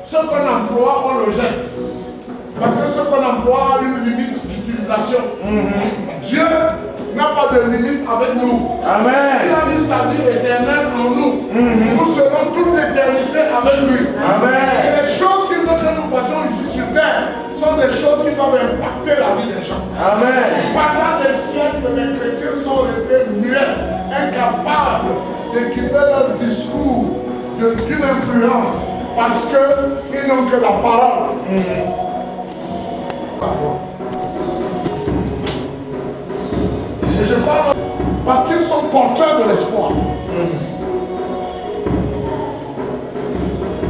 Ce qu'on emploie, on le jette. Parce que ce qu'on emploie a une limite d'utilisation. Dieu n'a pas de limite avec nous. Amen. Il a mis sa vie éternelle en nous. Nous serons toute l'éternité avec lui. Amen. Et les choses qu'il veut que nous fassions ici sur terre sont des choses qui doivent impacter la vie des gens. Amen. Pendant des siècles, les chrétiens sont restés muets, incapables d'équiper leur discours d'une influence parce qu'ils n'ont que la parole. Et je parle parce qu'ils sont porteurs de l'espoir.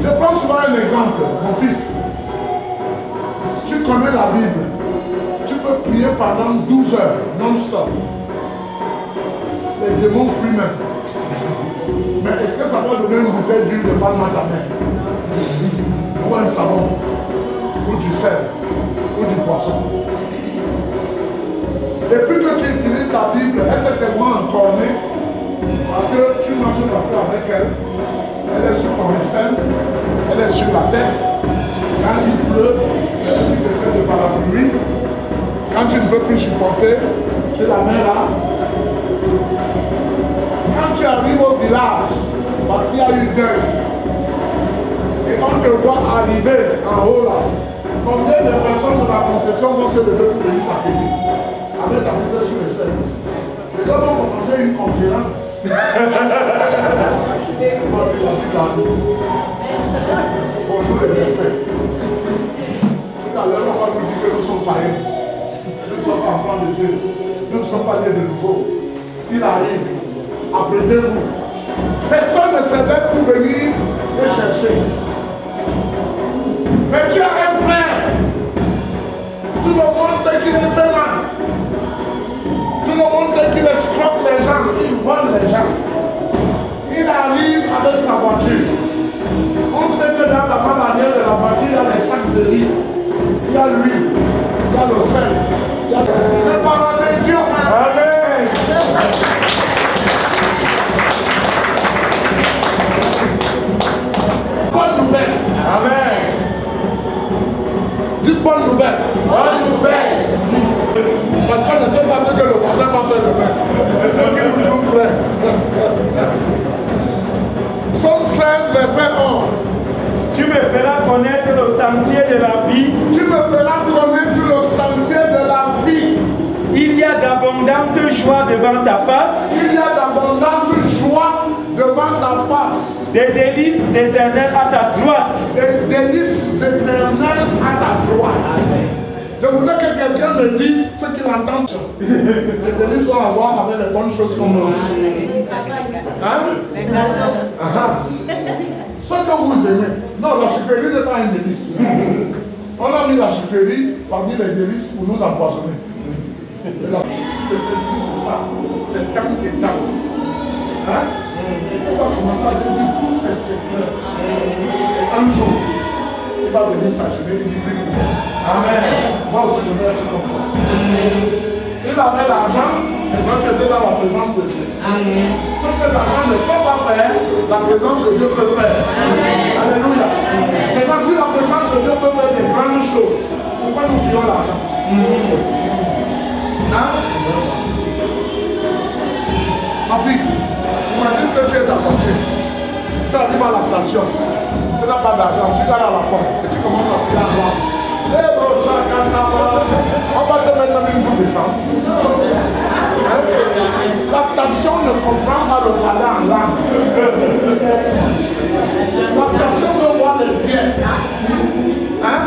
Je prends souvent un exemple, mon fils. Tu connais la Bible. Tu peux prier pendant 12 heures, non-stop. Les démons fuient même. Mais est-ce que ça va donner une bouteille d'huile de palme à ta mère? Ou un savon? Ou du sel? Ou du poisson? Et puis que tu utilises ta Bible, elle s'est tellement encornée parce que tu manges partout avec elle. Elle est sur ton aisselle, elle est sur la tête. Quand il pleut, c'est elle qui essaie de parapluie. Quand tu ne peux plus supporter, tu la mets là. Quand tu arrives au village, parce qu'il y a eu deuil, et on te voit arriver en haut là, combien de personnes de la concession vont se lever pour venir t'accueillir avec ta Bible sur les selles? Les hommes vont commencer une conférence. Bonjour les versets. Tout à l'heure, on va nous dire que nous sommes païens. Nous ne sommes pas enfants de Dieu. Nous ne sommes pas nés de nouveau. Il arrive. Apprêtez-vous. Personne ne s'aide pour venir les chercher. Mais tu as un frère. Tout le monde sait qu'il est fainéant. Tout le monde sait qu'il escroque les gens. Il vole les gens. Il arrive avec sa voiture. On sait que dans la main arrière de la voiture, il y a les sacs de riz. Il y a l'huile. Il y a le sel. Il y a le paradisio. Amen. Bonne nouvelle. Amen. Dis bonne nouvelle. Bonne nouvelle. Parce qu'on ne sait pas ce que le voisin va faire demain. Donc il nous trouve prêt. Psaume 16, verset 11. Tu me feras connaître le sentier de la vie. Tu me feras connaître le sentier de la vie. Il y a d'abondantes joies devant ta face. Il y a d'abondantes joies devant ta face. Des délices éternelles à ta droite. Des délices éternelles à ta droite. Je voudrais que quelqu'un me dise ce qu'il entend. Les délices sont à voir avec les bonnes choses qu'on mange. Hein? Ce que vous aimez. Non, la sucrerie n'est pas un délice. On a mis la sucrerie parmi les délices pour nous empoisonner. Et là, si tu te fais ça, c'est tant et tant. Hein? On va commencer à dire tous ces secrets. Et un jour, il va venir s'achever et dire Amen. Moi aussi, je vais être comme ça. Il avait l'argent, et toi, tu étais dans la présence de Dieu. Amen. Ce que l'argent ne peut pas faire, la présence de Dieu peut faire. Amen. Alléluia. Maintenant, si la présence de Dieu peut faire des grandes choses, pourquoi nous fuyons l'argent? Hein? Ma fille, imagine que tu es ta voiture. Tu arrives à la station. Tu n'as pas d'argent, tu gardes à la porte et tu commences à prier à toi. On va te mettre dans une boule d'essence. Hein? La station ne comprend pas le parler en langue. La station veut voir les biens. Hein?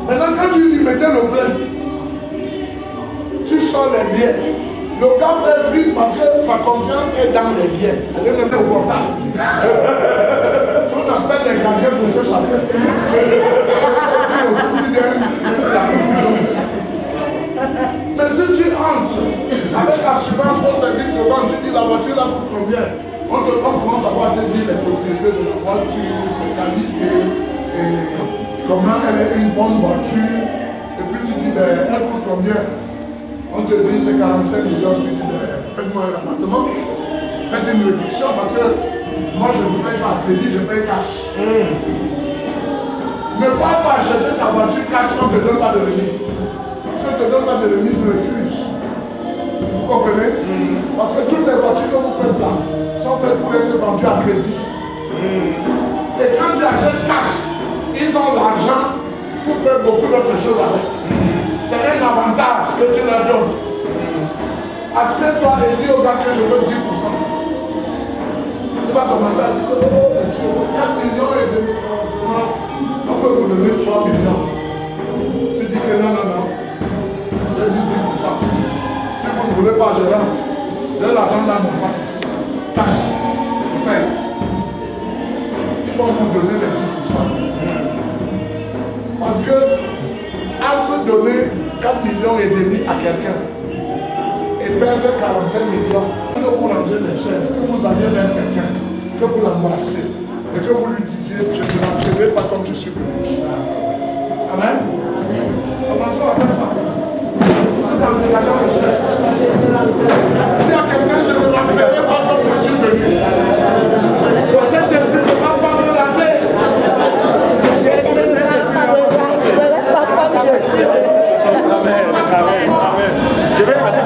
Maintenant, quand tu lui mettais le plein, tu sors les biens. Le gars fait vite parce que sa confiance est dans les biens. C'est le même portage. On appelle les gardiens pour te chasser. Mais si tu entres avec assurance au service de vente, tu dis la voiture là coûte combien? On commence à voir te dire les propriétés de la voiture, ses qualités, et comment elle est une bonne voiture. Et puis tu dis, elle coûte combien? On te dit c'est 45 millions, tu dis faites-moi un appartement, faites une réduction parce que Moi, je ne paye pas crédit, je paye cash. Ne pas acheter ta voiture cash quand on ne te donne pas de remise. Si on ne te donne pas de remise, refuse. Vous comprenez? Parce que toutes les voitures que vous faites là sont faites pour être vendues à crédit. Et quand tu achètes cash, ils ont l'argent pour faire beaucoup d'autres choses avec. C'est un avantage que tu leur donnes. Assieds-toi et dis au gars que je veux 10%. Tu vas commencer à dire que 4 millions et demi. Non, on peut vous donner 3 millions. Tu dis que non. Je dis 10%. Si vous ne voulez pas, je rentre. J'ai l'argent dans mon sac ici. Cash. Je paye. Ils vont vous donner les 10%. Parce que entre donner 4 millions et demi à quelqu'un et perdre 45 millions, que vous rangez les chaises, que vous alliez vers quelqu'un, que vous l'embrassez et que vous lui disiez, je ne l'enverrai pas comme je suis venu. Amen. Commençons à faire ça. Dans le dégageant les chaises. Dis à quelqu'un, je ne l'enverrai pas comme je suis venu. Pour cette église, ne va pas me rater. Amen. Je vais aller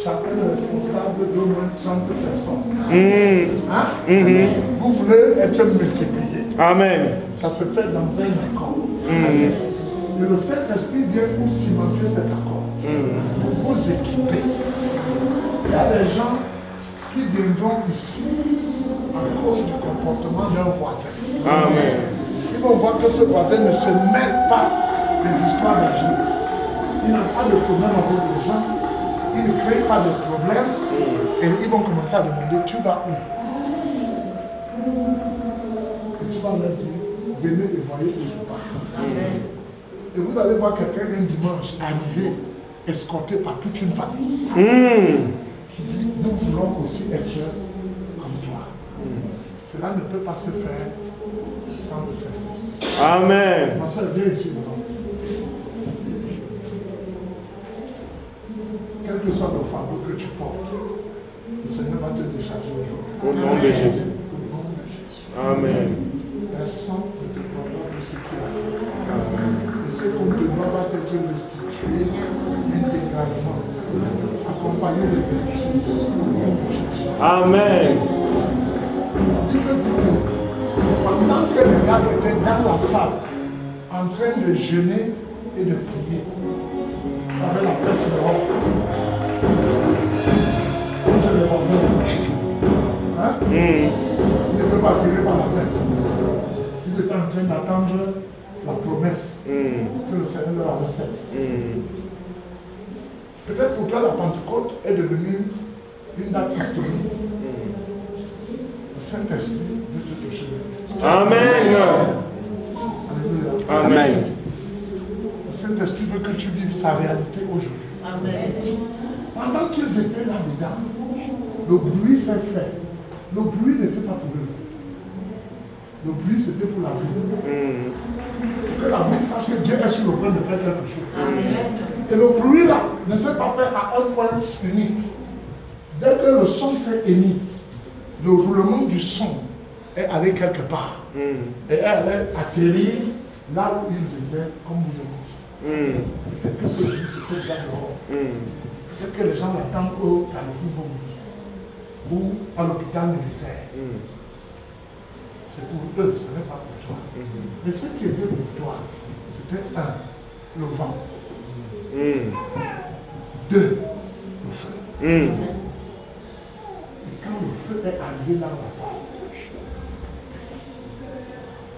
chacun est responsable d'au moins 30 personnes. Hein? Vous voulez être multiplié. Amen. Ça se fait dans un accord. Et le Saint-Esprit vient pour cimenter cet accord. Pour vous équiper. Il y a des gens qui viendront ici à cause du comportement d'un voisin. Amen. Ils vont voir que ce voisin ne se mêle pas des histoires des gens. Il n'a pas de problème avec les gens. Il ne crée pas de problème. Et ils vont commencer à demander, tu vas où? Et tu vas leur dire, venez et voyez où je pars. Et vous allez voir quelqu'un un dimanche arriver, escorté par toute une famille. Qui dit, nous voulons aussi être comme toi. Cela ne peut pas se faire sans le Saint-Esprit. Amen. Ma soeur, viens ici maintenant. Quel que soit le fardeau que tu portes, le Seigneur va te décharger aujourd'hui. Au nom de Jésus. Au nom de Jésus. Amen. Personne ne te prendra de ce qui est. Et ce qu'on te doit va être restitué intégralement. Accompagné des excuses. Au nom de Jésus. Amen. La Bible dit que pendant que les gars étaient dans la salle, en train de jeûner et de prier, avec la fête dehors, chez les voisins, hein? Ils n'étaient pas attirés par la fête. Ils étaient en train d'attendre la promesse que le Seigneur leur avait faite. Peut-être pour toi, la Pentecôte est devenue une date historique. Le Saint-Esprit veut te toucher. Amen. Alléluia. Amen. Le Saint-Esprit veut que tu vives sa réalité aujourd'hui. Amen. Pendant qu'ils étaient là-dedans, le bruit s'est fait. Le bruit n'était pas pour eux. Le bruit, c'était pour la ville. Pour que la ville sache que Dieu est sur le point de faire quelque chose. Amen. Et le bruit là ne s'est pas fait à un point unique. Dès que le son s'est émis, le roulement du son est allé quelque part. Et est allé atterrir là où ils étaient, comme vous êtes ici. Peut-être que ce bruit se fait là dehors. Peut-être que les gens l'attendent au Carrefour ou à l'hôpital militaire. C'est pour eux, ce n'est pas pour toi. Mais ce qui était pour toi, c'était le vent. 2, le feu. Et quand le feu est arrivé dans la salle,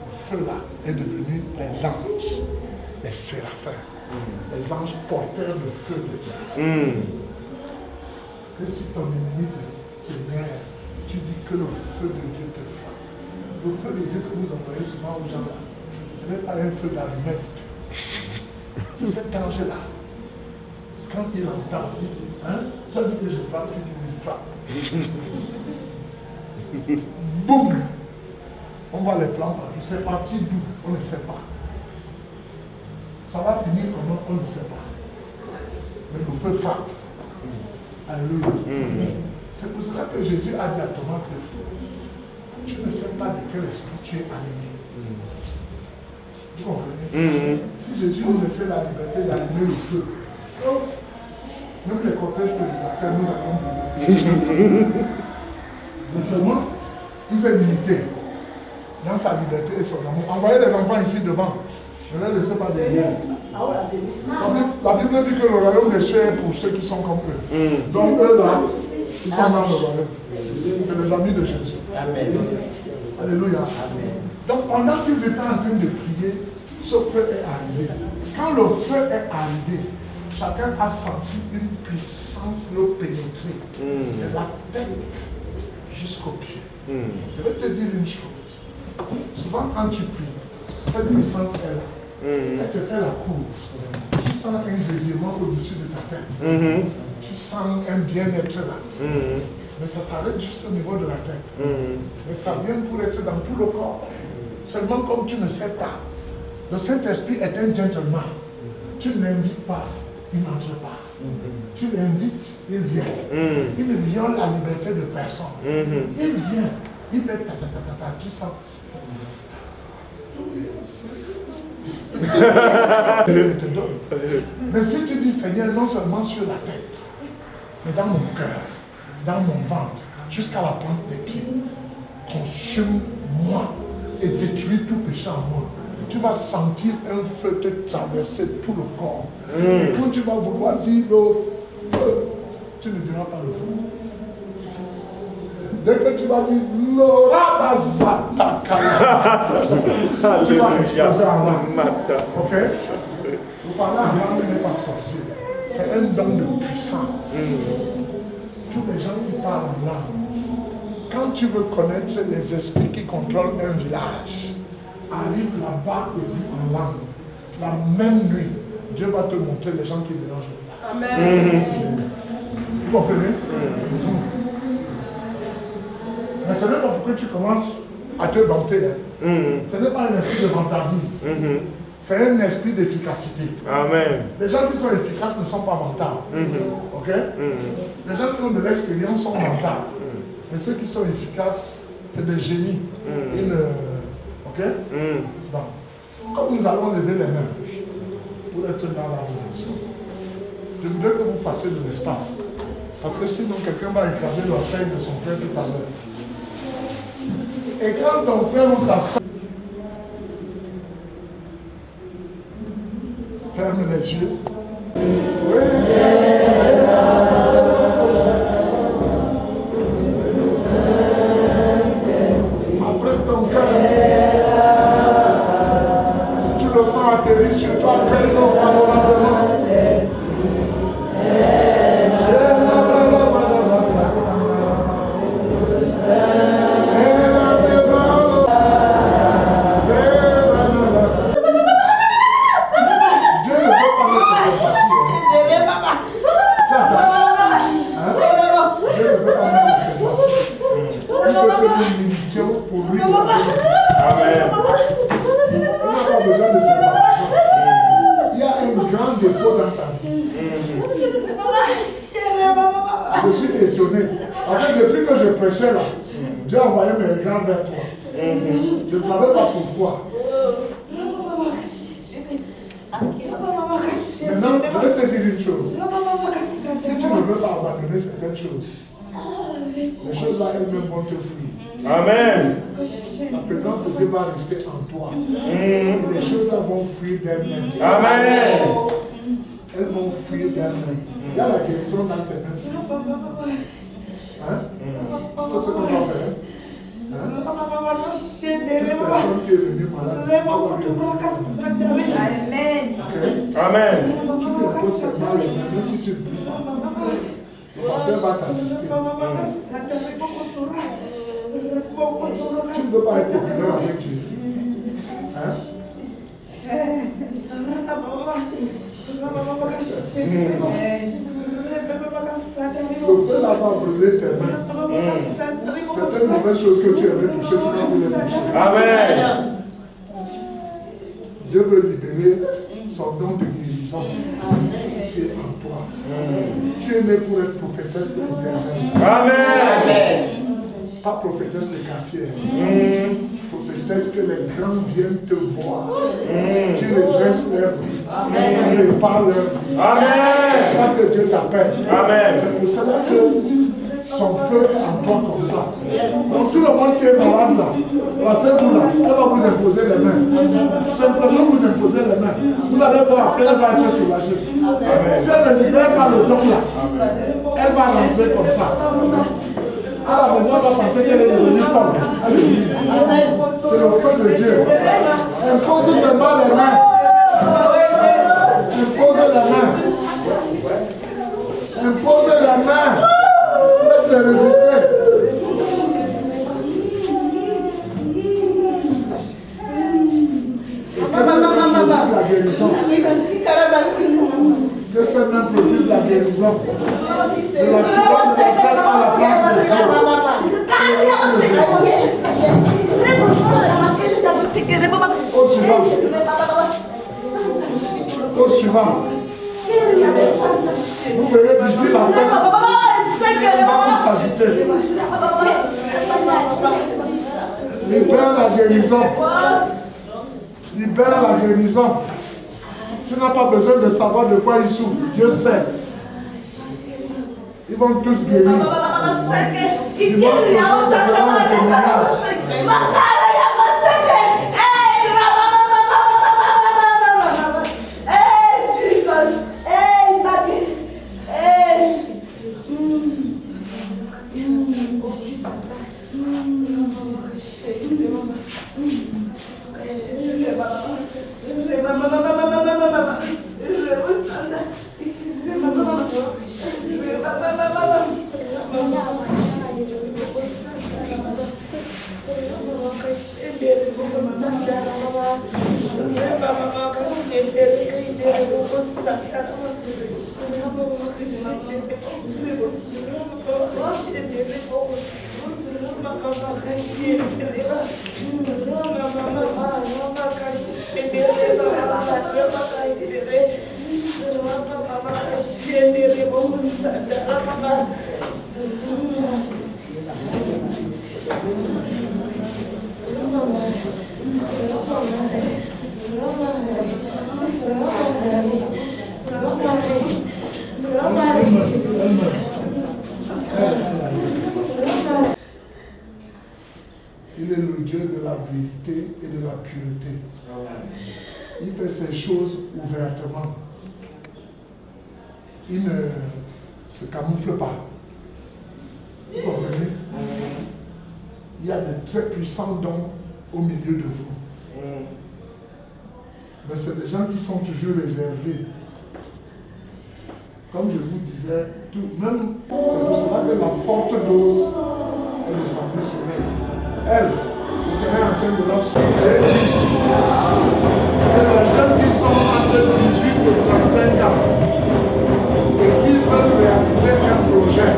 le feu là est devenu les anges, les séraphins, les anges porteurs de feu de Dieu. Et si ton ennemi t'énerve, tu dis que le feu de Dieu te frappe. Le feu de Dieu que vous envoyez souvent aux gens là, ce n'est pas un feu d'allumette. C'est cet ange-là. Quand il entend, il dit, hein, tu as dit que je frappe, tu dis oui, frappe. Boum! On voit les plans partout. C'est parti d'où? On ne sait pas. Ça va finir comment? On ne sait pas. Mais le feu frappe. Alléluia. C'est pour cela que Jésus a dit à Thomas que tu ne sais pas de quel esprit tu es animé. Vous comprenez? Si Jésus nous laissait la liberté d'allumer le feu, même les cortèges présidentiels nous allons. Mais seulement, il s'est limité dans sa liberté et son amour. Envoyez les enfants ici devant. Ne les laissez pas derrière. La Bible dit que le royaume des cieux est pour ceux qui sont comme eux. Donc eux là, ils sont dans le royaume. C'est les amis de Jésus. Amen. Alléluia. Donc pendant qu'ils étaient en train de prier, ce feu est arrivé. Quand le feu est arrivé, chacun a senti une puissance le pénétrer. De la tête jusqu'aux pieds. Je vais te dire une chose. Souvent quand tu pries, cette puissance est là. Elle te fait la course. Tu sens un désirement au-dessus de ta tête. Tu sens un bien-être là. Mais ça s'arrête juste au niveau de la tête. Mais ça vient pour être dans tout le corps. Seulement comme tu ne sais pas, le Saint-Esprit est un gentleman. Tu ne l'invites pas, il n'entre pas. Tu l'invites, il vient. Il ne viole la liberté de personne. Il vient, il fait ta ta ta ta ta, tu sens. Mais si tu dis Seigneur, non seulement sur la tête, mais dans mon cœur, dans mon ventre, jusqu'à la plante des pieds. Consume-moi et détruis tout péché en moi. Tu vas sentir un feu te traverser tout le corps. Et quand tu vas vouloir dire le feu, tu ne diras pas le feu. Dès que tu vas dire l'orabazataka, tu vas exploser en langue. Ok? Vous parlez en langue n'est pas sorcier. C'est un don de puissance. Tous les gens qui parlent en langue, quand tu veux connaître les esprits qui contrôlent un village, arrive là-bas et lui en langue. La même nuit, Dieu va te montrer les gens qui dérangent. Amen. Vous comprenez? Mais ce n'est pas pour que tu commences à te vanter. Ce n'est pas un esprit de vantardise. C'est un esprit d'efficacité. Amen. Les gens qui sont efficaces ne sont pas vantards. Ok? Les gens qui ont de l'expérience sont vantards. Mais ceux qui sont efficaces, c'est des génies. Ok? Bon. Comme nous allons lever les mains pour être dans la révolution, je voudrais que vous fassiez de l'espace. Parce que sinon, quelqu'un va écraser l'orteil de son frère tout à l'heure. Et quand ton frère ou ta soeur ferme les yeux. Oui. Après ton cœur, si tu le sens atterrir sur toi, fais-le favorablement. Je suis étonné. En fait, depuis que je prêchais là, Dieu a envoyé mes grands vers toi. Je ne savais pas pourquoi. Maintenant, je vais te dire une chose. Si tu ne veux pas abandonner certaines choses, les choses là elles-mêmes vont te fuir. Amen. La présence de Dieu va rester en toi. Les choses là vont fuir d'elles-mêmes. Amen. Elles vont fuir d'elles-mêmes. Il y a la guérison dans tes mains. Hein? C'est ce qu'on va faire. Hein? Toute personne qui est venue malade, Amen. Okay? Amen. Tu déposes seulement les mains, même si tu ne pries pas. Le pasteur va t'assister. Tu ne veux pas être populaire avec Dieu. Hein? Le feu là va brûler tes mains. Certaines mauvaises choses que tu avais touchées, tu vas les toucher. Amen. Dieu veut libérer son don de guérison qui est en toi. Tu es né pour être prophétesse de l'éternel. Amen. Pas prophétesse de quartier. Prophétesse que les grands viennent te voir. Tu redresses leur vie. Tu répares leur vie. Amen. C'est ça que Dieu t'appelle. Amen. C'est pour cela que son feu est en toi comme ça. Donc tout le monde qui est malade là, passez-vous là, elle va vous imposer les mains. Simplement vous imposer les mains. Vous allez voir, après elle va être soulagée. Si elle ne libère pas le don là, elle va rentrer comme ça. À la maison, on va penser qu'elle est devenue folle. C'est le feu de Dieu. Impose seulement les mains. Impose les mains. Impose les mains. C'est de résister. La guérison. Que ces mains produisent la guérison. De la puissance de la tête à la place de Dieu. Au suivant. Au suivant. Vous verrez d'ici la fin. On va vous s'agiter. Libère la guérison. Libère la guérison. Tu n'as pas besoin de savoir de quoi il souffre. Dieu sait. Ils vont tous guérir. Ils vont tous Il est le Dieu de la vérité et de la pureté. Il fait ces choses ouvertement. Il ne se camoufle pas. Vous comprenez? Il y a de très puissants dons au milieu de vous. Mais c'est des gens qui sont toujours réservés. Comme je vous disais, c'est pour cela que la forte dose est descendue sur elle. Elle, le Seigneur est en train de la j'ai dit que les jeunes qui sont entre 18 et 35 ans et qui veulent réaliser un projet,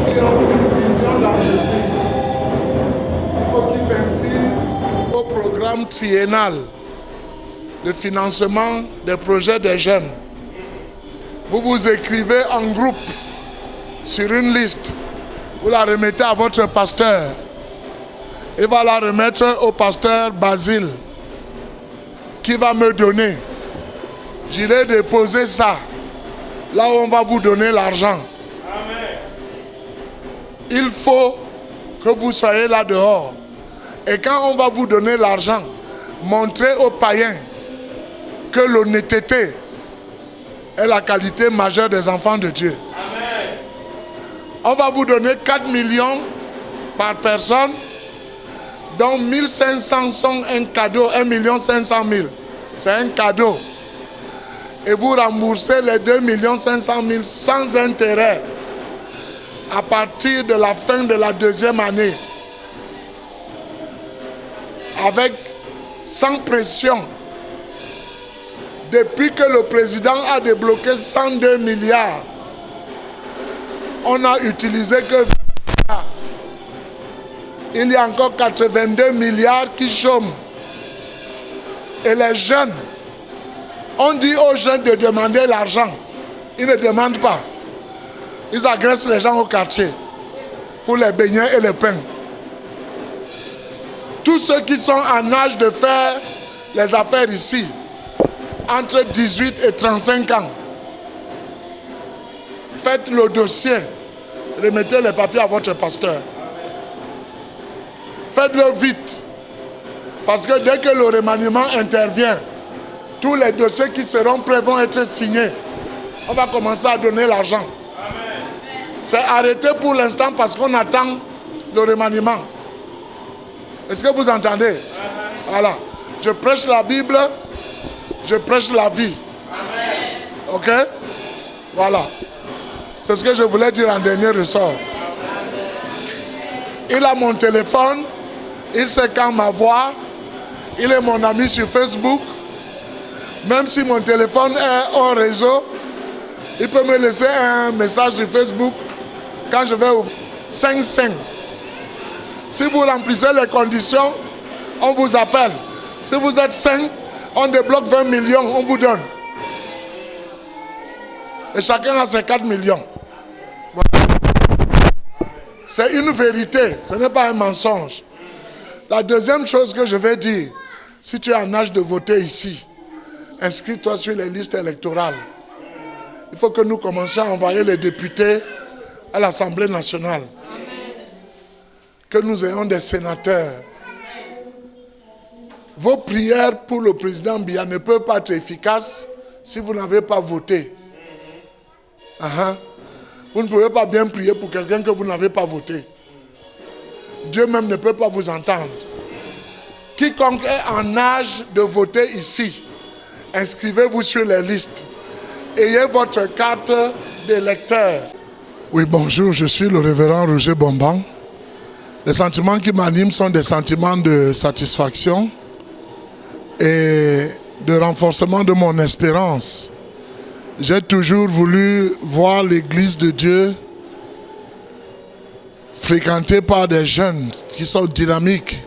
qui ont une vision d'entreprise, il faut qu'ils s'inscrivent au programme triennal de financement des projets des jeunes. Vous vous écrivez en groupe sur une liste. Vous la remettez à votre pasteur. Il va la remettre au pasteur Basile qui va me donner. J'irai déposer ça là où on va vous donner l'argent. Il faut que vous soyez là dehors. Et quand on va vous donner l'argent, montrez aux païens que l'honnêteté est la qualité majeure des enfants de Dieu. Amen. On va vous donner 4 millions par personne, dont 1500 sont un cadeau, 1 500 000. C'est un cadeau. Et vous remboursez les 2 500 000 sans intérêt à partir de la fin de la deuxième année. Sans pression. Depuis que le président a débloqué 102 milliards, on n'a utilisé que 20 milliards. Il y a encore 82 milliards qui chôment. Et les jeunes, on dit aux jeunes de demander l'argent. Ils ne demandent pas. Ils agressent les gens au quartier pour les beignets et les pains. Tous ceux qui sont en âge de faire les affaires ici, entre 18 et 35 ans, faites le dossier, remettez les papiers à votre pasteur. Faites-le vite, parce que dès que le remaniement intervient, tous les dossiers qui seront prêts vont être signés. On va commencer à donner l'argent. C'est arrêté pour l'instant parce qu'on attend le remaniement. Est-ce que vous entendez? Voilà. Je prêche la Bible. Je prêche la vie. Amen. Ok? Voilà. C'est ce que je voulais dire en dernier ressort. Il a mon téléphone. Il sait quand m'avoir. Il est mon ami sur Facebook. Même si mon téléphone est hors réseau, il peut me laisser un message sur Facebook quand je vais ouvrir 5. Si vous remplissez les conditions, on vous appelle. Si vous êtes 5, on débloque 20 millions, on vous donne. Et chacun a ses 4 millions. Voilà. C'est une vérité, ce n'est pas un mensonge. La deuxième chose que je vais dire, si tu es en âge de voter ici, inscris-toi sur les listes électorales. Il faut que nous commencions à envoyer les députés à l'Assemblée nationale. Que nous ayons des sénateurs. Vos prières pour le président Biya ne peuvent pas être efficaces si vous n'avez pas voté. Vous ne pouvez pas bien prier pour quelqu'un que vous n'avez pas voté. Dieu même ne peut pas vous entendre. Quiconque est en âge de voter ici, inscrivez-vous sur les listes. Ayez votre carte d'électeur. Oui, bonjour, je suis le révérend Roger Bomban. Les sentiments qui m'animent sont des sentiments de satisfaction et de renforcement de mon espérance. J'ai toujours voulu voir l'Église de Dieu fréquentée par des jeunes qui sont dynamiques,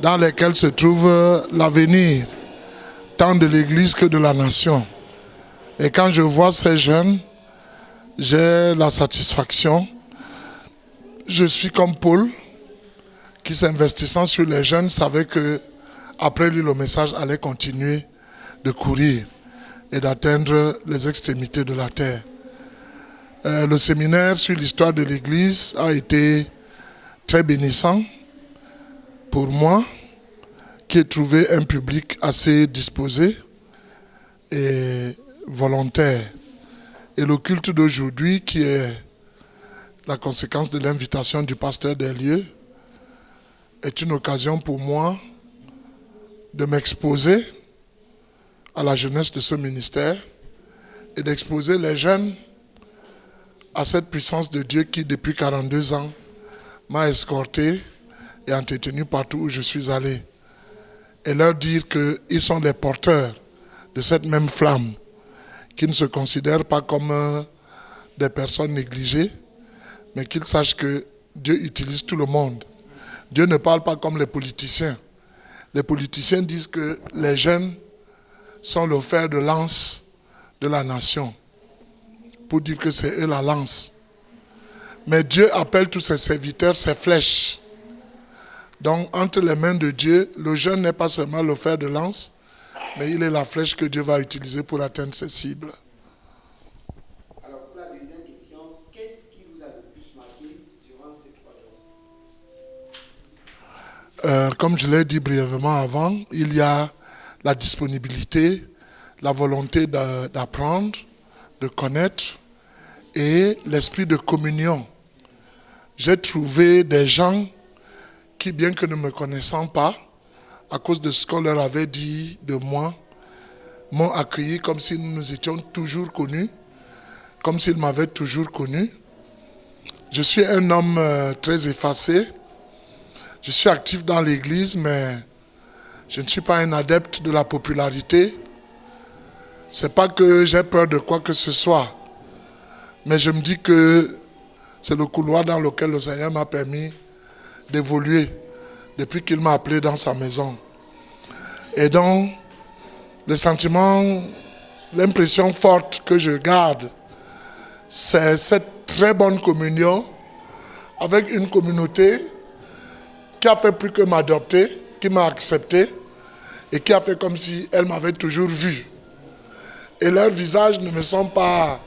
dans lesquels se trouve l'avenir, tant de l'Église que de la nation. Et quand je vois ces jeunes, j'ai la satisfaction. Je suis comme Paul, qui s'investissant sur les jeunes, savait que après lui, le message allait continuer de courir et d'atteindre les extrémités de la terre. Le séminaire sur l'histoire de l'Église a été très bénissant pour moi, qui ai trouvé un public assez disposé et volontaire. Et le culte d'aujourd'hui, qui est la conséquence de l'invitation du pasteur des lieux, est une occasion pour moi de m'exposer à la jeunesse de ce ministère et d'exposer les jeunes à cette puissance de Dieu qui, depuis 42 ans, m'a escorté et entretenu partout où je suis allé. Et leur dire qu'ils sont les porteurs de cette même flamme, qui ne se considèrent pas comme des personnes négligées, mais qu'ils sachent que Dieu utilise tout le monde. Dieu ne parle pas comme les politiciens. Les politiciens disent que les jeunes sont le fer de lance de la nation, pour dire que c'est eux la lance. Mais Dieu appelle tous ses serviteurs ses flèches. Donc, entre les mains de Dieu, le jeune n'est pas seulement le fer de lance, mais il est la flèche que Dieu va utiliser pour atteindre ses cibles. Alors, pour la deuxième question, qu'est-ce qui vous a le plus marqué durant ces 3 jours? Comme je l'ai dit brièvement avant, il y a la disponibilité, la volonté d'apprendre, de connaître et l'esprit de communion. J'ai trouvé des gens qui, bien que ne me connaissant pas, à cause de ce qu'on leur avait dit de moi, m'ont accueilli comme si nous nous étions toujours connus, comme s'ils m'avaient toujours connu. Je suis un homme très effacé. Je suis actif dans l'église, mais je ne suis pas un adepte de la popularité. Ce n'est pas que j'ai peur de quoi que ce soit, mais je me dis que c'est le couloir dans lequel le Seigneur m'a permis d'évoluer depuis qu'il m'a appelé dans sa maison. Et donc, le sentiment, l'impression forte que je garde, c'est cette très bonne communion avec une communauté qui a fait plus que m'adopter, qui m'a accepté et qui a fait comme si elle m'avait toujours vu. Et leurs visages ne me sont pas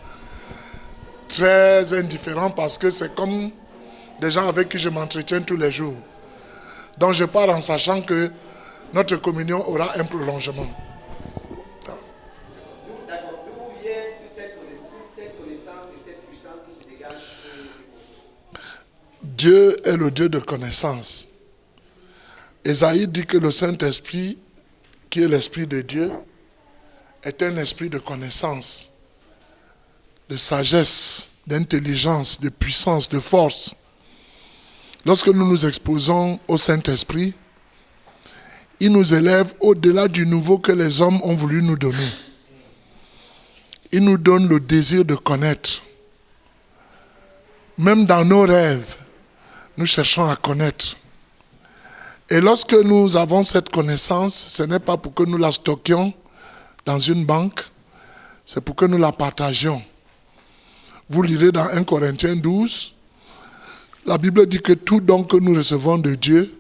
très indifférents parce que c'est comme des gens avec qui je m'entretiens tous les jours. Donc je pars en sachant que notre communion aura un prolongement. D'accord. D'où vient toute cette connaissance et cette puissance qui se dégage? Dieu est le Dieu de connaissance. Ésaïe dit que le Saint-Esprit, qui est l'Esprit de Dieu, est un esprit de connaissance, de sagesse, d'intelligence, de puissance, de force. Lorsque nous nous exposons au Saint-Esprit, il nous élève au-delà du nouveau que les hommes ont voulu nous donner. Il nous donne le désir de connaître. Même dans nos rêves, nous cherchons à connaître. Et lorsque nous avons cette connaissance, ce n'est pas pour que nous la stockions dans une banque, c'est pour que nous la partagions. Vous lirez dans 1 Corinthiens 12, la Bible dit que tout don que nous recevons de Dieu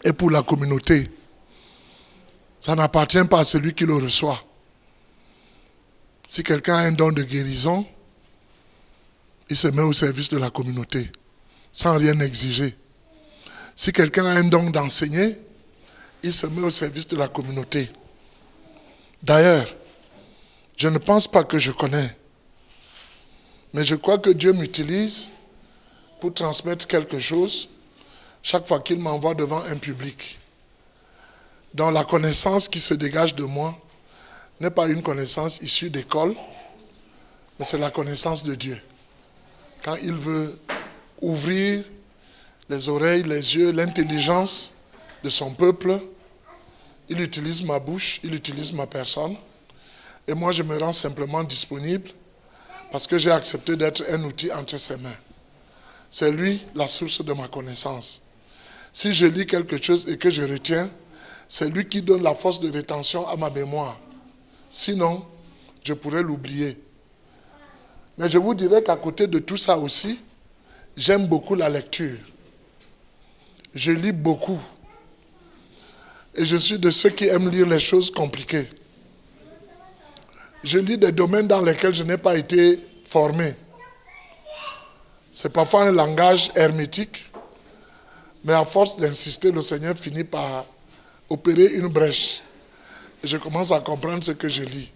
est pour la communauté. Ça n'appartient pas à celui qui le reçoit. Si quelqu'un a un don de guérison, il se met au service de la communauté, sans rien exiger. Si quelqu'un a un don d'enseigner, il se met au service de la communauté. D'ailleurs, je ne pense pas que je connais, mais je crois que Dieu m'utilise pour transmettre quelque chose chaque fois qu'il m'envoie devant un public. Donc la connaissance qui se dégage de moi n'est pas une connaissance issue d'école, mais c'est la connaissance de Dieu. Quand il veut ouvrir les oreilles, les yeux, l'intelligence de son peuple, il utilise ma bouche, il utilise ma personne. Et moi, je me rends simplement disponible parce que j'ai accepté d'être un outil entre ses mains. C'est lui la source de ma connaissance. Si je lis quelque chose et que je retiens, c'est lui qui donne la force de rétention à ma mémoire. Sinon, je pourrais l'oublier. Mais je vous dirais qu'à côté de tout ça aussi, j'aime beaucoup la lecture. Je lis beaucoup. Et je suis de ceux qui aiment lire les choses compliquées. Je lis des domaines dans lesquels je n'ai pas été formé. C'est parfois un langage hermétique, mais à force d'insister, le Seigneur finit par opérer une brèche. Et je commence à comprendre ce que je lis.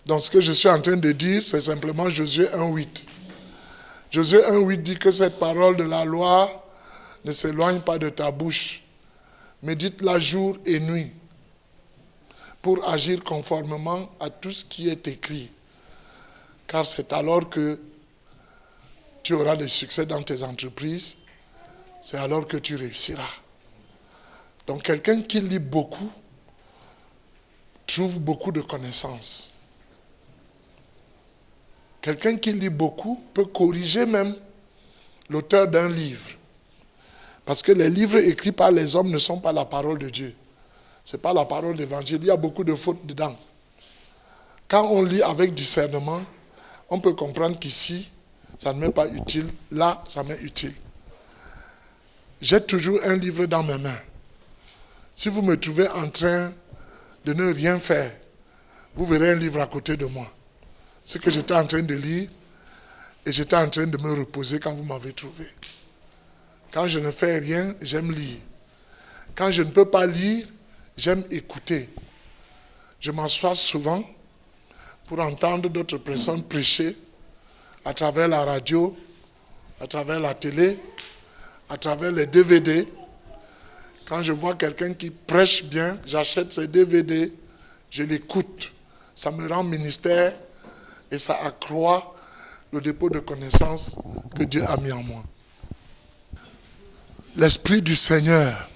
Donc ce que je suis en train de dire, c'est simplement Josué 1,8. Josué 1,8 dit que cette parole de la loi ne s'éloigne pas de ta bouche. Médite-la jour et nuit pour agir conformément à tout ce qui est écrit. Car c'est alors que tu auras des succès dans tes entreprises. C'est alors que tu réussiras. Donc quelqu'un qui lit beaucoup trouve beaucoup de connaissances. Quelqu'un qui lit beaucoup peut corriger même l'auteur d'un livre. Parce que les livres écrits par les hommes ne sont pas la parole de Dieu. Ce n'est pas la parole de l'évangile. Il y a beaucoup de fautes dedans. Quand on lit avec discernement, on peut comprendre qu'ici, ça ne m'est pas utile. Là, ça m'est utile. J'ai toujours un livre dans mes mains. Si vous me trouvez en train de ne rien faire, vous verrez un livre à côté de moi. Ce que j'étais en train de lire, et j'étais en train de me reposer quand vous m'avez trouvé. Quand je ne fais rien, j'aime lire. Quand je ne peux pas lire, j'aime écouter. Je m'assois souvent pour entendre d'autres personnes prêcher à travers la radio, à travers la télé, à travers les DVD. Quand je vois quelqu'un qui prêche bien, j'achète ses DVD, je l'écoute. Ça me rend ministère et ça accroît le dépôt de connaissances que Dieu a mis en moi. L'Esprit du Seigneur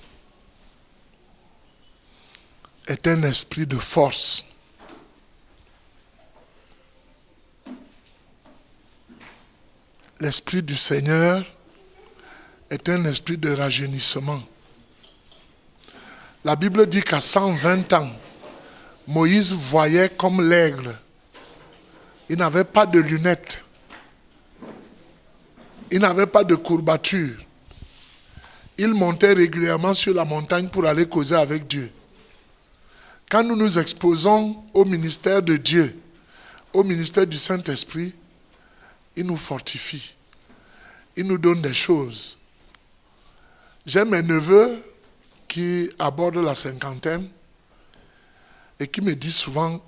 est un esprit de force. L'Esprit du Seigneur est un esprit de rajeunissement. La Bible dit qu'à 120 ans, Moïse voyait comme l'aigle. Il n'avait pas de lunettes. Il n'avait pas de courbature. Il montait régulièrement sur la montagne pour aller causer avec Dieu. Quand nous nous exposons au ministère de Dieu, au ministère du Saint-Esprit, il nous fortifie. Il nous donne des choses. J'ai mes neveux qui abordent la cinquantaine et qui me disent souvent,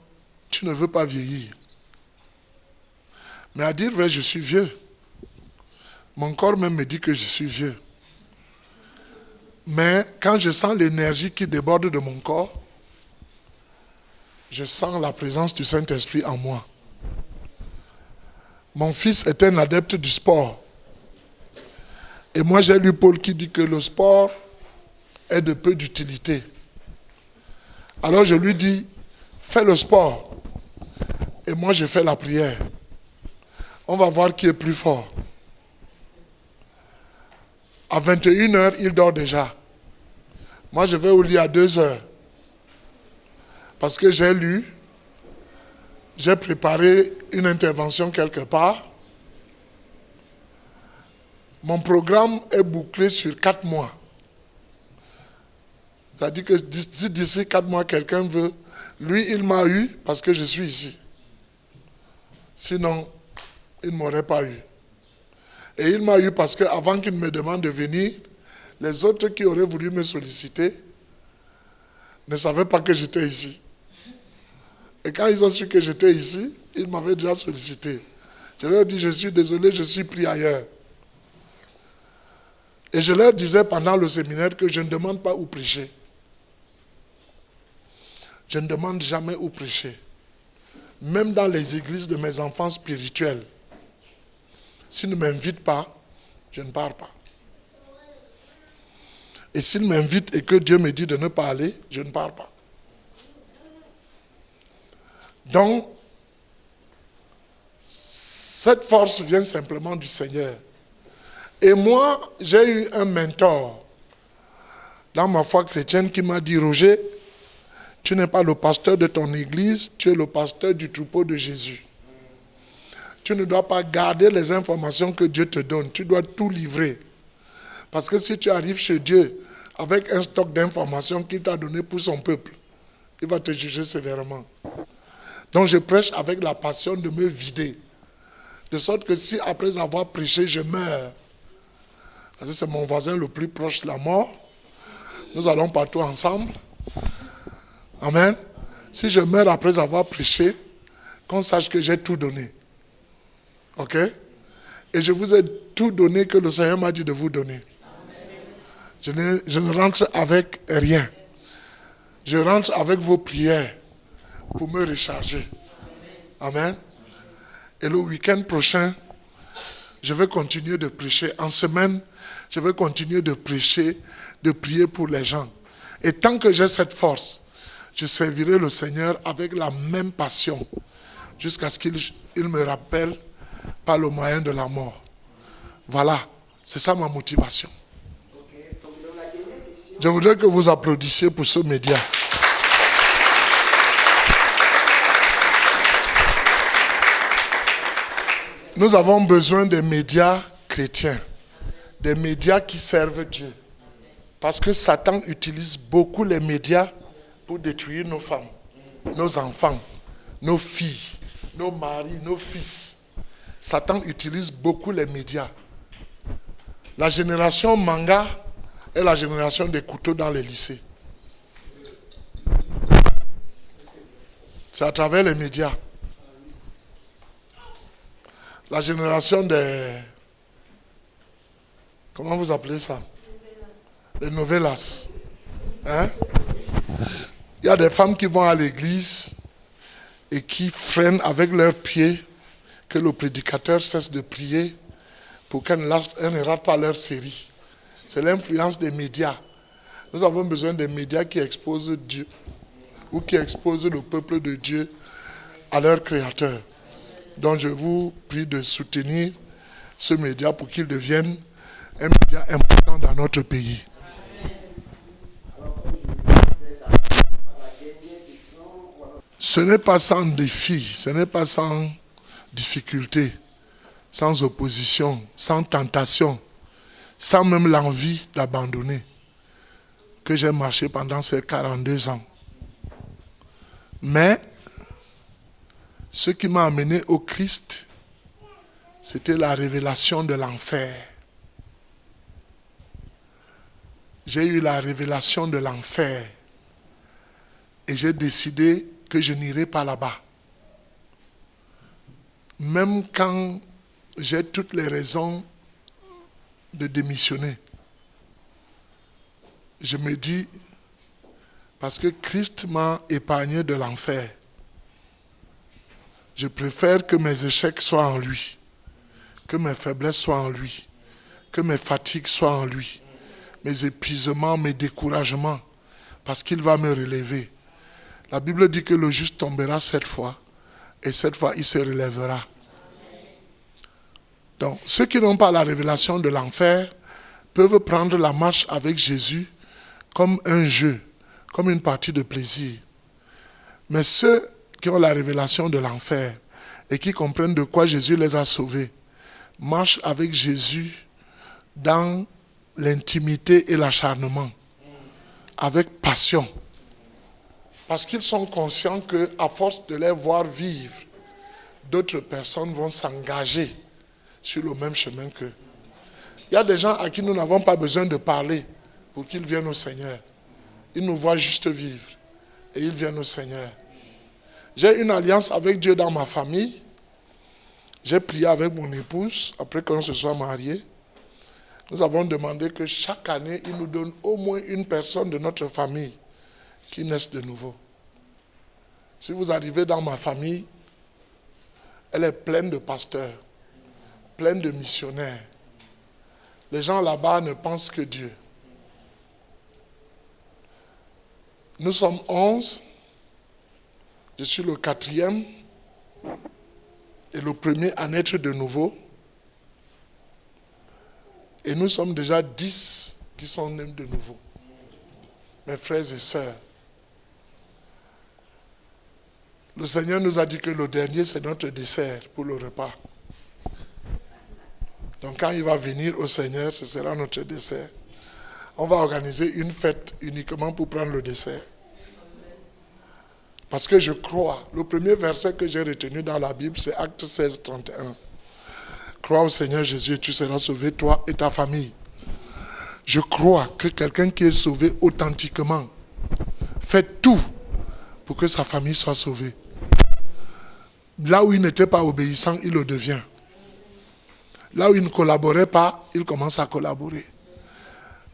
tu ne veux pas vieillir. Mais à dire vrai, je suis vieux. Mon corps même me dit que je suis vieux. Mais quand je sens l'énergie qui déborde de mon corps, je sens la présence du Saint-Esprit en moi. Mon fils est un adepte du sport. Et moi j'ai lu Paul qui dit que le sport est de peu d'utilité. Alors je lui dis, fais le sport. Et moi je fais la prière. On va voir qui est plus fort. À 21h, il dort déjà. Moi, je vais au lit à 2h. Parce que j'ai lu, j'ai préparé une intervention quelque part. Mon programme est bouclé sur 4 mois. C'est-à-dire que d'ici 4 mois, quelqu'un veut... Lui, il m'a eu parce que je suis ici. Sinon, il ne m'aurait pas eu. Et il m'a eu parce qu'avant qu'il me demande de venir, les autres qui auraient voulu me solliciter ne savaient pas que j'étais ici. Et quand ils ont su que j'étais ici, ils m'avaient déjà sollicité. Je leur ai dit, je suis désolé, je suis pris ailleurs. Et je leur disais pendant le séminaire que je ne demande pas où prêcher. Je ne demande jamais où prêcher. Même dans les églises de mes enfants spirituels, s'ils ne m'invitent pas, je ne pars pas. Et s'ils m'invitent et que Dieu me dit de ne pas aller, je ne pars pas. Donc, cette force vient simplement du Seigneur. Et moi, j'ai eu un mentor dans ma foi chrétienne qui m'a dit, Roger, tu n'es pas le pasteur de ton église, tu es le pasteur du troupeau de Jésus. Tu ne dois pas garder les informations que Dieu te donne, tu dois tout livrer. Parce que si tu arrives chez Dieu avec un stock d'informations qu'il t'a donné pour son peuple, il va te juger sévèrement. Donc je prêche avec la passion de me vider. De sorte que si après avoir prêché, je meurs, parce que c'est mon voisin le plus proche de la mort, nous allons partout ensemble. Amen. Si je meurs après avoir prêché, qu'on sache que j'ai tout donné. Ok? Et je vous ai tout donné que le Seigneur m'a dit de vous donner. Je ne rentre avec rien. Je rentre avec vos prières pour me recharger. Amen. Et le week-end prochain, je vais continuer de prêcher. En semaine, je vais continuer de prêcher, de prier pour les gens. Et tant que j'ai cette force, je servirai le Seigneur avec la même passion jusqu'à ce qu'il me rappelle par le moyen de la mort. Voilà, c'est ça ma motivation. Je voudrais que vous applaudissiez pour ce média. Nous avons besoin des médias chrétiens, des médias qui servent Dieu. Parce que Satan utilise beaucoup les médias pour détruire nos femmes, nos enfants, nos filles, nos maris, nos fils. Satan utilise beaucoup les médias. La génération manga est la génération des couteaux dans les lycées. C'est à travers les médias. La génération des... Comment vous appelez ça? Les novelas. Hein? Il y a des femmes qui vont à l'église et qui freinent avec leurs pieds que le prédicateur cesse de prier pour qu'elles ne ratent pas leur série. C'est l'influence des médias. Nous avons besoin des médias qui exposent Dieu ou qui exposent le peuple de Dieu à leur Créateur. Donc je vous prie de soutenir ce média pour qu'il devienne un média important dans notre pays. Ce n'est pas sans défi, ce n'est pas sans difficulté, sans opposition, sans tentation, sans même l'envie d'abandonner, que j'ai marché pendant ces 42 ans. Mais ce qui m'a amené au Christ, c'était la révélation de l'enfer. J'ai eu la révélation de l'enfer et j'ai décidé que je n'irai pas là-bas. Même quand j'ai toutes les raisons de démissionner, je me dis, parce que Christ m'a épargné de l'enfer, je préfère que mes échecs soient en lui, que mes faiblesses soient en lui, que mes fatigues soient en lui, mes épuisements, mes découragements, parce qu'il va me relever. La Bible dit que le juste tombera 7 fois, et 7 fois il se relèvera. Donc, ceux qui n'ont pas la révélation de l'enfer peuvent prendre la marche avec Jésus comme un jeu, comme une partie de plaisir. Mais ceux qui ont la révélation de l'enfer et qui comprennent de quoi Jésus les a sauvés, marchent avec Jésus dans l'intimité et l'acharnement, avec passion. Parce qu'ils sont conscients qu'à force de les voir vivre d'autres personnes vont s'engager sur le même chemin qu'eux. Il y a des gens à qui nous n'avons pas besoin de parler pour qu'ils viennent au Seigneur. Ils nous voient juste vivre et ils viennent au Seigneur. J'ai une alliance avec Dieu dans ma famille. J'ai prié avec mon épouse après qu'on se soit mariés. Nous avons demandé que chaque année, il nous donne au moins une personne de notre famille qui naisse de nouveau. Si vous arrivez dans ma famille, elle est pleine de pasteurs, pleine de missionnaires. Les gens là-bas ne pensent que Dieu. Nous sommes 11. Je suis le 4e et le premier à naître de nouveau. Et nous sommes déjà 10 qui sont nés de nouveau. Mes frères et sœurs. Le Seigneur nous a dit que le dernier, c'est notre dessert pour le repas. Donc quand il va venir au Seigneur, ce sera notre dessert. On va organiser une fête uniquement pour prendre le dessert. Parce que je crois, le premier verset que j'ai retenu dans la Bible, c'est Acte 16, 31. Crois au Seigneur Jésus et tu seras sauvé, toi et ta famille. Je crois que quelqu'un qui est sauvé authentiquement fait tout pour que sa famille soit sauvée. Là où il n'était pas obéissant, il le devient. Là où il ne collaborait pas, il commence à collaborer.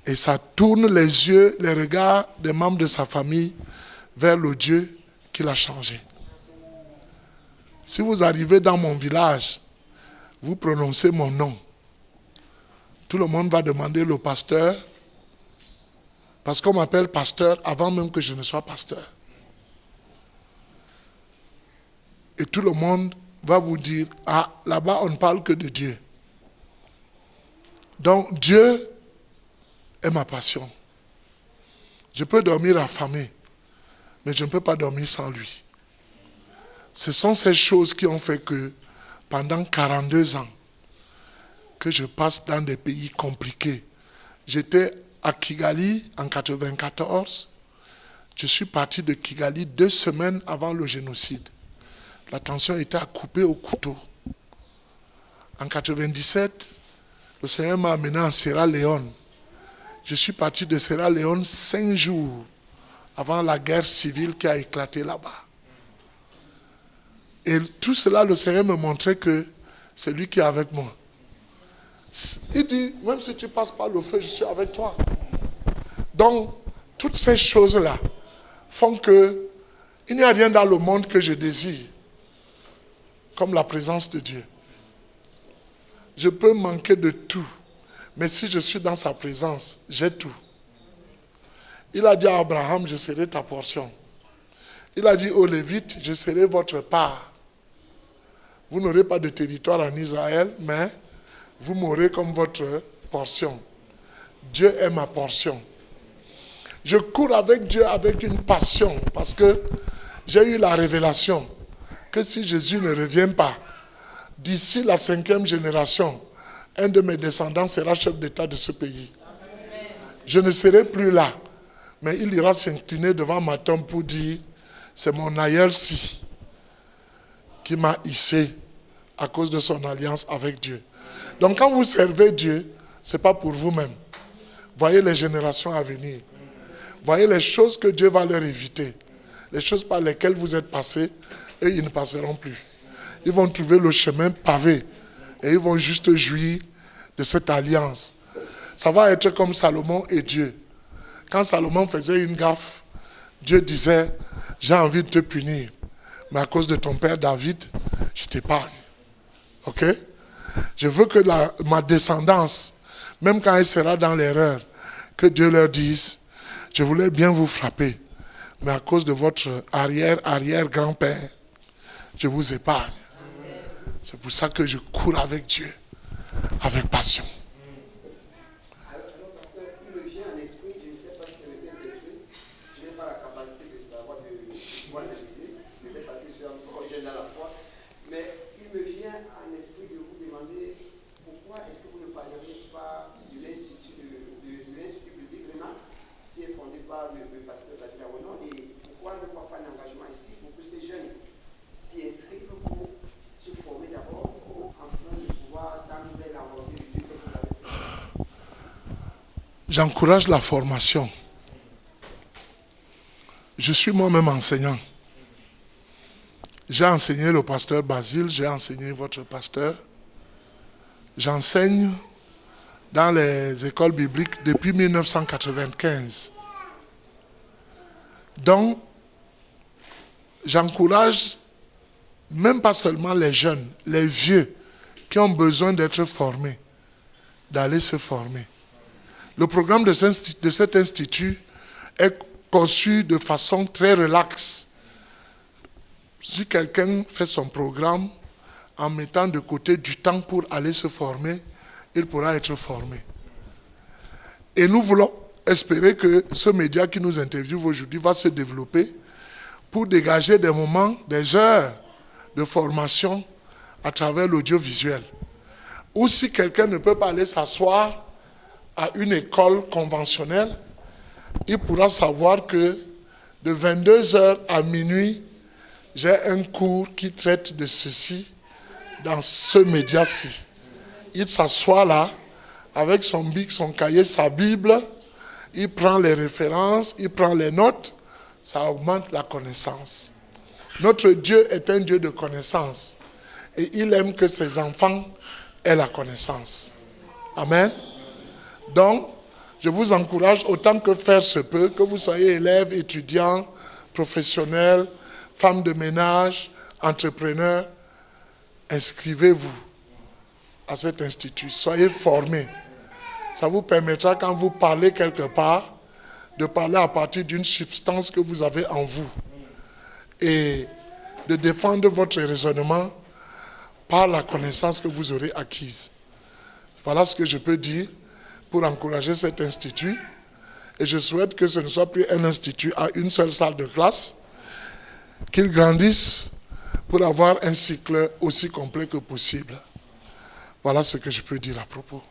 Et ça tourne les yeux, les regards des membres de sa famille vers le Dieu qui l'a changé. Si vous arrivez dans mon village, vous prononcez mon nom. Tout le monde va demander le pasteur, parce qu'on m'appelle pasteur avant même que je ne sois pasteur. Et tout le monde va vous dire, ah, là-bas on ne parle que de Dieu. Donc Dieu est ma passion. Je peux dormir affamé, mais je ne peux pas dormir sans lui. Ce sont ces choses qui ont fait que pendant 42 ans, que je passe dans des pays compliqués. J'étais à Kigali en 1994. Je suis parti de Kigali 2 semaines avant le génocide. La tension était à couper au couteau. En 1997, le Seigneur m'a amené en Sierra Leone. Je suis parti de Sierra Leone 5 jours avant la guerre civile qui a éclaté là-bas. Et tout cela, le Seigneur me montrait que c'est lui qui est avec moi. Il dit, même si tu passes par le feu, je suis avec toi. Donc, toutes ces choses-là font que il n'y a rien dans le monde que je désire comme la présence de Dieu. Je peux manquer de tout, mais si je suis dans sa présence, j'ai tout. Il a dit à Abraham, je serai ta portion. Il a dit aux Lévites, je serai votre part. Vous n'aurez pas de territoire en Israël, mais vous m'aurez comme votre portion. Dieu est ma portion. Je cours avec Dieu avec une passion parce que j'ai eu la révélation que si Jésus ne revient pas, d'ici la 5e génération, un de mes descendants sera chef d'État de ce pays. Je ne serai plus là, mais il ira s'incliner devant ma tombe pour dire, c'est mon aïeul-ci qui m'a hissé à cause de son alliance avec Dieu. Donc quand vous servez Dieu, ce n'est pas pour vous-même. Voyez les générations à venir. Voyez les choses que Dieu va leur éviter. Les choses par lesquelles vous êtes passés, et ils ne passeront plus. Ils vont trouver le chemin pavé et ils vont juste jouir de cette alliance. Ça va être comme Salomon et Dieu. Quand Salomon faisait une gaffe, Dieu disait, j'ai envie de te punir, mais à cause de ton père David, je t'épargne. Ok? Je veux que ma descendance, même quand elle sera dans l'erreur, que Dieu leur dise, je voulais bien vous frapper, mais à cause de votre arrière-grand-père, je vous épargne. C'est pour ça que je cours avec Dieu, avec passion. Alors, pasteur, il me vient à l'esprit, je ne sais pas si c'est le Saint-Esprit, je n'ai pas la capacité de savoir, de pouvoir analyser, peut-être parce que je suis encore jeune à la foi, mais il me vient à l'esprit de vous demander pourquoi est-ce que vous ne parleriez pas de l'Institut biblique Réma, qui est fondé par le pasteur Basile Aronon, et pourquoi ne pas prendre l'engagement ici pour que ces jeunes s'y inscrivent sur j'encourage la formation. Je suis moi-même enseignant. J'ai enseigné le pasteur Basile, j'ai enseigné votre pasteur. J'enseigne dans les écoles bibliques depuis 1995. Donc, j'encourage même pas seulement les jeunes, les vieux qui ont besoin d'être formés, d'aller se former. Le programme de cet institut est conçu de façon très relaxe. Si quelqu'un fait son programme en mettant de côté du temps pour aller se former, il pourra être formé. Et nous voulons espérer que ce média qui nous interviewe aujourd'hui va se développer pour dégager des moments, des heures de formation à travers l'audiovisuel. Ou si quelqu'un ne peut pas aller s'asseoir à une école conventionnelle, il pourra savoir que de 22h à minuit, j'ai un cours qui traite de ceci dans ce média-ci. Il s'assoit là, avec son bic, son cahier, sa Bible, il prend les références, il prend les notes, ça augmente la connaissance. Notre Dieu est un Dieu de connaissance et il aime que ses enfants aient la connaissance. Amen. Donc, je vous encourage autant que faire se peut, que vous soyez élèves, étudiants, professionnels, femmes de ménage, entrepreneurs, inscrivez-vous à cet institut. Soyez formés. Ça vous permettra, quand vous parlez quelque part, de parler à partir d'une substance que vous avez en vous et de défendre votre raisonnement par la connaissance que vous aurez acquise. Voilà ce que je peux dire pour encourager cet institut. Et je souhaite que ce ne soit plus un institut à une seule salle de classe, qu'il grandisse pour avoir un cycle aussi complet que possible. Voilà ce que je peux dire à propos.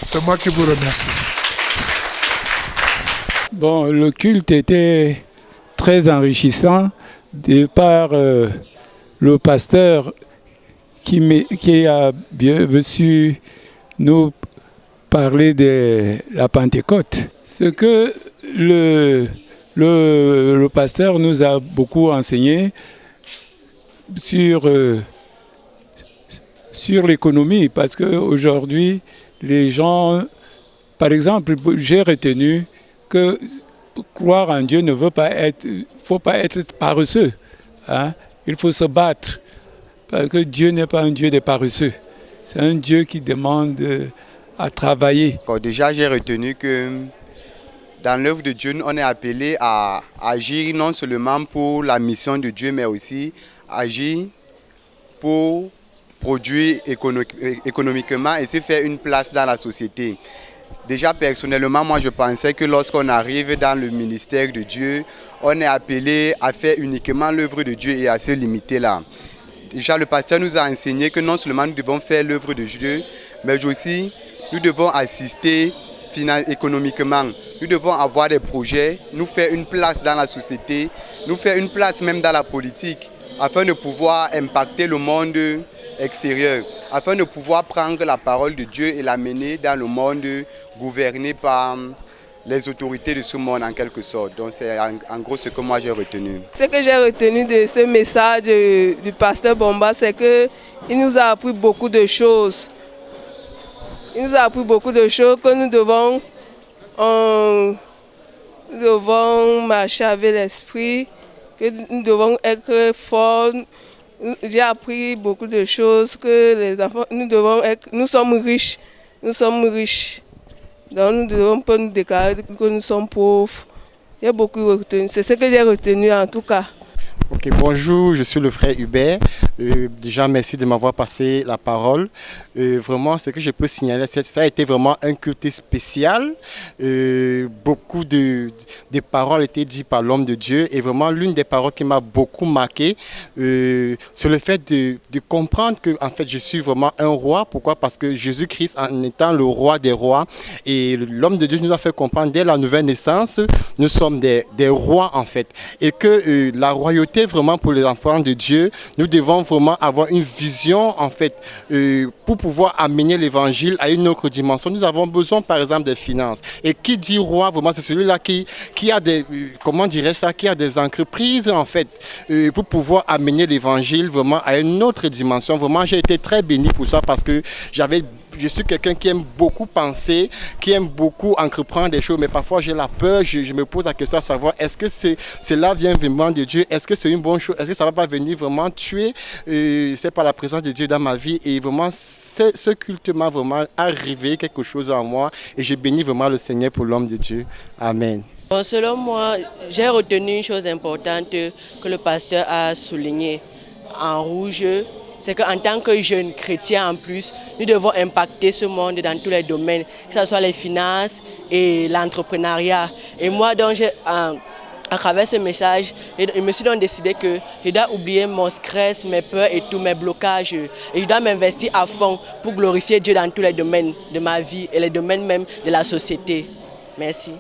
C'est moi qui vous remercie. Bon, le culte était très enrichissant de par le pasteur qui a bien su nous parler de la Pentecôte. Ce que le pasteur nous a beaucoup enseigné sur l'économie, parce qu'aujourd'hui, les gens, par exemple, j'ai retenu que croire en Dieu ne veut pas être, faut pas être paresseux. Hein? Il faut se battre, parce que Dieu n'est pas un Dieu des paresseux. C'est un Dieu qui demande à travailler. Déjà, j'ai retenu que dans l'œuvre de Dieu, on est appelé à agir non seulement pour la mission de Dieu, mais aussi agir pour produire économiquement et se faire une place dans la société. Déjà, personnellement, moi, je pensais que lorsqu'on arrive dans le ministère de Dieu, on est appelé à faire uniquement l'œuvre de Dieu et à se limiter là. Déjà, le pasteur nous a enseigné que non seulement nous devons faire l'œuvre de Dieu, mais aussi nous devons assister économiquement. Nous devons avoir des projets, nous faire une place dans la société, nous faire une place même dans la politique, afin de pouvoir impacter le monde extérieur, afin de pouvoir prendre la parole de Dieu et l'amener dans le monde gouverné par les autorités de ce monde en quelque sorte. Donc c'est en gros ce que moi j'ai retenu. Ce que j'ai retenu de ce message du pasteur Bomba, c'est qu'il nous a appris beaucoup de choses. Il nous a appris beaucoup de choses que nous devons marcher avec l'esprit, que nous devons être forts. J'ai appris beaucoup de choses, que les enfants, nous sommes riches. Donc nous ne devons pas nous déclarer que nous sommes pauvres. Il y a beaucoup retenu. C'est ce que j'ai retenu en tout cas. Ok, bonjour, je suis le frère Hubert. Déjà, merci de m'avoir passé la parole. Vraiment, ce que je peux signaler, ça a été vraiment un culte spécial. Beaucoup de paroles étaient dites par l'homme de Dieu. Et vraiment, l'une des paroles qui m'a beaucoup marqué, c'est le fait de comprendre que, en fait, je suis vraiment un roi. Pourquoi? Parce que Jésus-Christ, en étant le roi des rois, et l'homme de Dieu nous a fait comprendre dès la nouvelle naissance, nous sommes des rois, en fait. Et que la royauté, vraiment, pour les enfants de Dieu, nous devons vraiment avoir une vision, en fait, pour pouvoir amener l'évangile à une autre dimension, nous avons besoin, par exemple, des finances. Et qui dit roi, vraiment, c'est celui-là qui a des, comment dirais-je ça, qui a des entreprises, en fait, pour pouvoir amener l'évangile vraiment à une autre dimension. Vraiment, j'ai été très béni pour ça parce que je suis quelqu'un qui aime beaucoup penser, qui aime beaucoup entreprendre des choses, mais parfois j'ai la peur, je me pose la question à savoir, est-ce que cela vient vraiment de Dieu? Est-ce que c'est une bonne chose? Est-ce que ça ne va pas venir vraiment tuer c'est par la présence de Dieu dans ma vie? Et vraiment, ce culte m'a vraiment arrivé quelque chose en moi et je bénis vraiment le Seigneur pour l'homme de Dieu. Amen. Bon, selon moi, j'ai retenu une chose importante que le pasteur a soulignée en rouge. C'est qu'en tant que jeunes chrétiens en plus, nous devons impacter ce monde dans tous les domaines, que ce soit les finances et l'entrepreneuriat. Et moi, donc, à travers ce message, je me suis donc décidé que je dois oublier mon stress, mes peurs et tous mes blocages. Et je dois m'investir à fond pour glorifier Dieu dans tous les domaines de ma vie et les domaines même de la société. Merci.